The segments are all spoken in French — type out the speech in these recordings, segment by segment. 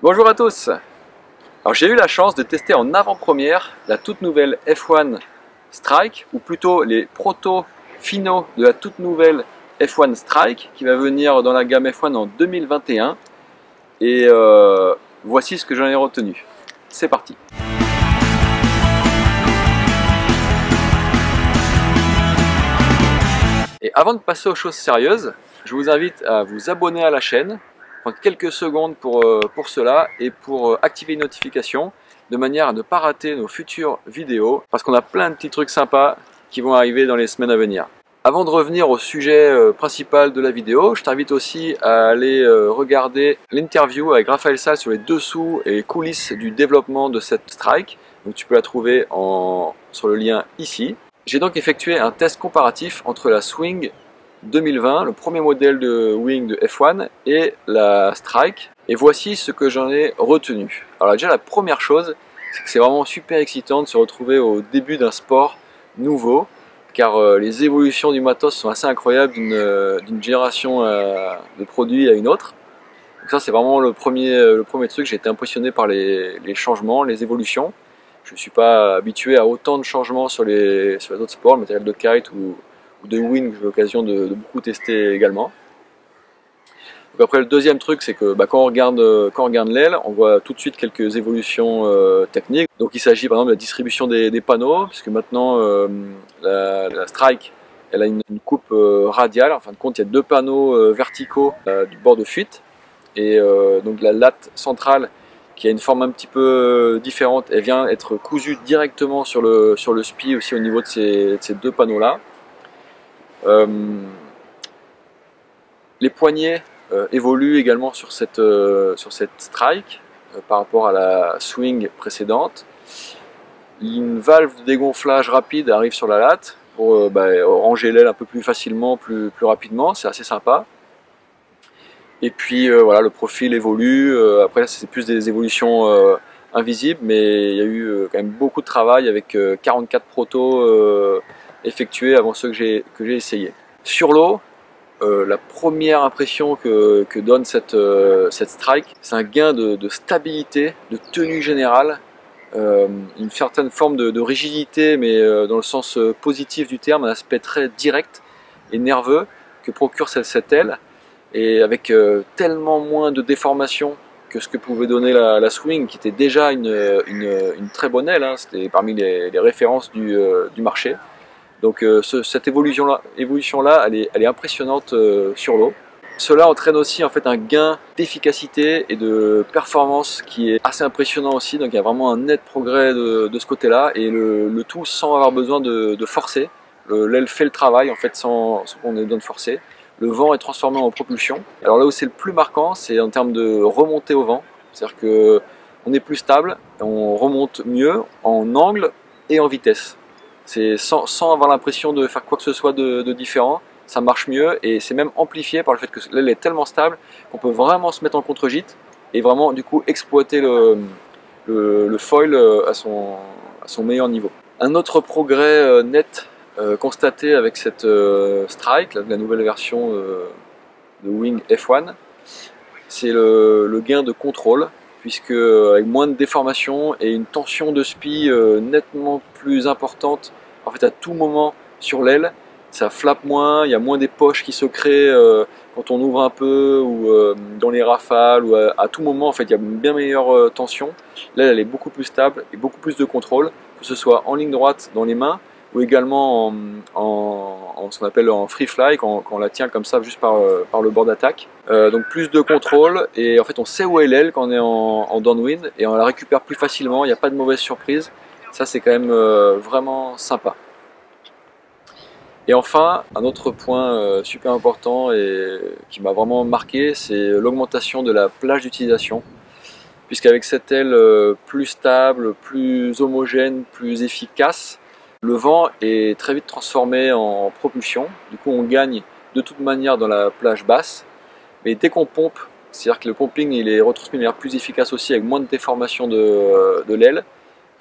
Bonjour à tous. Alors j'ai eu la chance de tester en avant-première la toute nouvelle F1 Strike, ou plutôt les protos finaux de la toute nouvelle F1 Strike qui va venir dans la gamme F1 en 2021. Et voici ce que j'en ai retenu. C'est parti. Et avant de passer aux choses sérieuses, je vous invite à vous abonner à la chaîne. Prendre quelques secondes pour cela et pour activer une notification de manière à ne pas rater nos futures vidéos parce qu'on a plein de petits trucs sympas qui vont arriver dans les semaines à venir. Avant de revenir au sujet principal de la vidéo, je t'invite aussi à aller regarder l'interview avec Raphaël Salle sur les dessous et les coulisses du développement de cette Strike. Donc tu peux la trouver sur le lien ici. J'ai donc effectué un test comparatif entre la Swing 2020, le premier modèle de wing de F1 et la Strike, et voici ce que j'en ai retenu. Alors déjà la première chose, c'est que c'est vraiment super excitant de se retrouver au début d'un sport nouveau, car les évolutions du matos sont assez incroyables d'une génération de produits à une autre. Donc ça c'est vraiment le premier truc, j'ai été impressionné par les changements, les évolutions. Je ne suis pas habitué à autant de changements sur les autres sports, le matériel de kite ou de wing, j'ai eu l'occasion de beaucoup tester également. Donc après le deuxième truc, c'est que quand on regarde l'aile, on voit tout de suite quelques évolutions techniques. Donc il s'agit par exemple de la distribution des panneaux, puisque maintenant la Strike elle a une coupe radiale. En fin de compte, il y a deux panneaux verticaux du bord de fuite, et donc la latte centrale qui a une forme un petit peu différente, elle vient être cousue directement sur le SPI aussi au niveau de ces deux panneaux là. Les poignées évoluent également sur cette Strike par rapport à la Swing précédente. Une valve de dégonflage rapide arrive sur la latte pour ranger l'aile un peu plus facilement, plus rapidement, c'est assez sympa. Et puis voilà, le profil évolue. Après c'est plus des évolutions invisibles, mais il y a eu quand même beaucoup de travail avec 44 protos effectués avant ceux que j'ai essayé. Sur l'eau, la première impression que donne cette Strike, c'est un gain de stabilité, de tenue générale, une certaine forme de rigidité, mais dans le sens positif du terme, un aspect très direct et nerveux que procure cette aile, et avec tellement moins de déformation que ce que pouvait donner la Swing, qui était déjà une très bonne aile, hein. C'était parmi les références du marché. Donc cette évolution-là, elle est impressionnante sur l'eau. Cela entraîne aussi en fait un gain d'efficacité et de performance qui est assez impressionnant aussi. Donc il y a vraiment un net progrès de ce côté-là, et le tout sans avoir besoin de forcer. L'aile fait le travail en fait sans qu'on ait besoin de forcer. Le vent est transformé en propulsion. Alors là où c'est le plus marquant, c'est en termes de remontée au vent. C'est-à-dire qu'on est plus stable, on remonte mieux en angle et en vitesse. C'est sans avoir l'impression de faire quoi que ce soit de différent, ça marche mieux, et c'est même amplifié par le fait que l'aile est tellement stable qu'on peut vraiment se mettre en contre-gîte et vraiment du coup exploiter le foil à son meilleur niveau. Un autre progrès net constaté avec cette Strike, la nouvelle version de Wing F1, c'est le gain de contrôle, puisque avec moins de déformation et une tension de SPI nettement plus importante en fait à tout moment sur l'aile, ça flappe moins, il y a moins des poches qui se créent quand on ouvre un peu, ou dans les rafales, ou à tout moment en fait il y a une bien meilleure tension. L'aile elle est beaucoup plus stable et beaucoup plus de contrôle, que ce soit en ligne droite dans les mains, ou également en ce qu'on appelle en free fly, quand on la tient comme ça juste par le bord d'attaque. Donc plus de contrôle, et en fait on sait où est l'aile quand on est en downwind, et on la récupère plus facilement, il n'y a pas de mauvaise surprise. Ça c'est quand même vraiment sympa. Et enfin, un autre point super important et qui m'a vraiment marqué, c'est l'augmentation de la plage d'utilisation. Puisqu'avec cette aile plus stable, plus homogène, plus efficace, le vent est très vite transformé en propulsion. Du coup on gagne de toute manière dans la plage basse. Mais dès qu'on pompe, c'est-à-dire que le pumping il est retransmis de manière plus efficace aussi, avec moins de déformation de l'aile.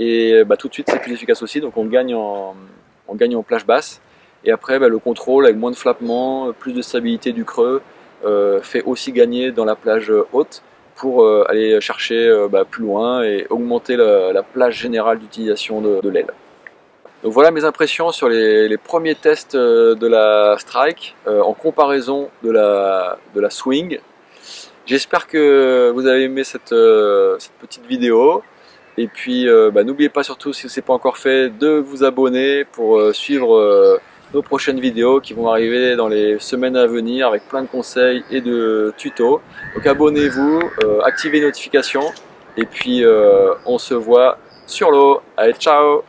Et tout de suite c'est plus efficace aussi, donc on gagne en plage basse. Et après le contrôle avec moins de flappement, plus de stabilité du creux, fait aussi gagner dans la plage haute, pour aller chercher plus loin et augmenter la plage générale d'utilisation de l'aile. Donc voilà mes impressions sur les premiers tests de la Strike en comparaison de la Swing. J'espère que vous avez aimé cette petite vidéo. Et puis n'oubliez pas surtout, si ce n'est pas encore fait, de vous abonner pour suivre nos prochaines vidéos qui vont arriver dans les semaines à venir avec plein de conseils et de tutos. Donc abonnez-vous, activez les notifications et puis on se voit sur l'eau. Allez, ciao!